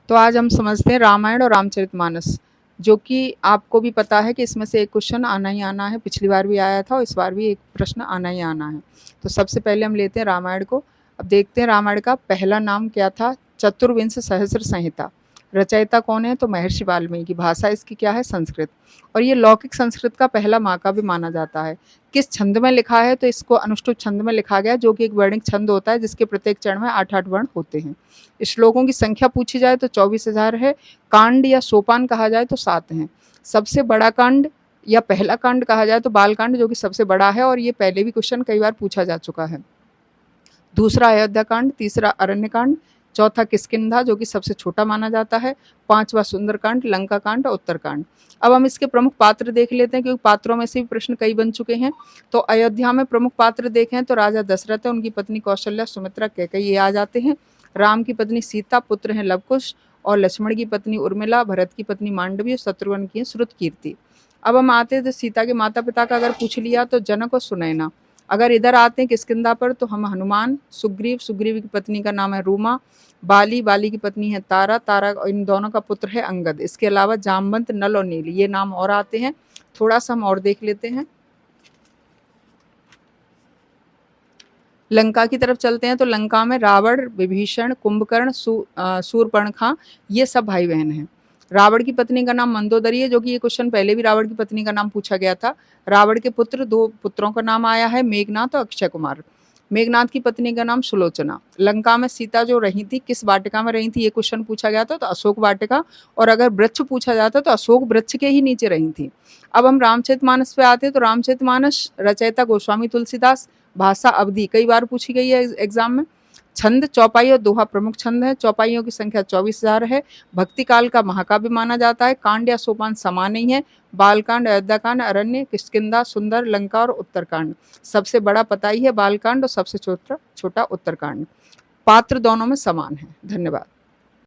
तो आज हम समझते हैं रामायण और रामचरितमानस, जो कि आपको भी पता है कि इसमें से एक क्वेश्चन आना ही आना है। पिछली बार भी आया था और इस बार भी एक प्रश्न आना ही आना है। तो सबसे पहले हम लेते हैं रामायण को। अब देखते हैं रामायण का पहला नाम क्या था। चतुर्विंश सहस्र संहिता। रचयिता कौन है? तो महर्षि वाल्मीकि। भाषा इसकी क्या है? संस्कृत। और ये लौकिक संस्कृत का पहला महाकाव्य माना जाता है। किस छंद में लिखा है? तो इसको अनुष्टुप छंद में लिखा गया, जो कि एक वर्णिक छंद होता है जिसके प्रत्येक चरण में 8-8 वर्ण होते हैं। श्लोकों की संख्या पूछी जाए तो 24,000 है। कांड या सोपान कहा जाए तो 7 हैं। सबसे बड़ा कांड या पहला कांड कहा जाए तो बाल कांड, जो कि सबसे बड़ा है और ये पहले भी क्वेश्चन कई बार पूछा जा चुका है। दूसरा अयोध्या कांड, तीसरा अरण्य कांड, चौथा किष्किंधा जो कि सबसे छोटा माना जाता है, पांचवा सुंदरकांड, लंका कांड और उत्तरकांड। अब हम इसके प्रमुख पात्र देख लेते हैं, क्योंकि पात्रों में से भी प्रश्न कई बन चुके हैं। तो अयोध्या में प्रमुख पात्र देखें तो राजा दशरथ है, उनकी पत्नी कौशल्या, सुमित्रा, कैकेयी ये आ जाते हैं। राम की पत्नी सीता, पुत्र हैं लवकुश, और लक्ष्मण की पत्नी उर्मिला, भरत की पत्नी मांडवी और शत्रुघ्न की श्रुतकीर्ति। अब हम आते हैं तो सीता के माता पिता का अगर पूछ लिया तो जनक और सुनैना। अगर इधर आते हैं किष्किंधा पर तो हम हनुमान, सुग्रीव, सुग्रीव की पत्नी का नाम है रूमा, बाली, बाली की पत्नी है तारा, तारा इन दोनों का पुत्र है अंगद। इसके अलावा जामवंत, नल और नील ये नाम और आते हैं। थोड़ा सा हम और देख लेते हैं। लंका की तरफ चलते हैं तो लंका में रावण, विभीषण, कुंभकर्ण, शूर्पणखा ये सब भाई बहन हैं। रावण की पत्नी का नाम मंदोदरी है, जो कि ये क्वेश्चन पहले भी रावण की पत्नी का नाम पूछा गया था। रावण के पुत्र, 2 पुत्रों का नाम आया है, मेघनाथ और अक्षय कुमार। मेघनाथ की पत्नी का नाम सुलोचना। लंका में सीता जो रही थी किस वाटिका में रही थी ये क्वेश्चन पूछा गया था, तो अशोक वाटिका। और अगर वृक्ष पूछा जाता तो अशोक वृक्ष के ही नीचे रही थी। अब हम रामचरितमानस पे आते हैं तो रामचरितमानस रचयिता गोस्वामी तुलसीदास। भाषा अवधि कई बार पूछी गई है एग्जाम में। छंद चौपाई और दोहा प्रमुख छंद है। चौपाइयों की संख्या 24,000 है। भक्ति काल का महाकाव्य माना जाता है। कांड या सोपान समान नहीं है। बालकांड, अयोध्याकांड, अरण्य, किष्किंधा, सुंदर, लंका और उत्तरकांड। सबसे बड़ा पता ही है बालकांड और सबसे छोटा उत्तरकांड। पात्र दोनों में समान है। धन्यवाद।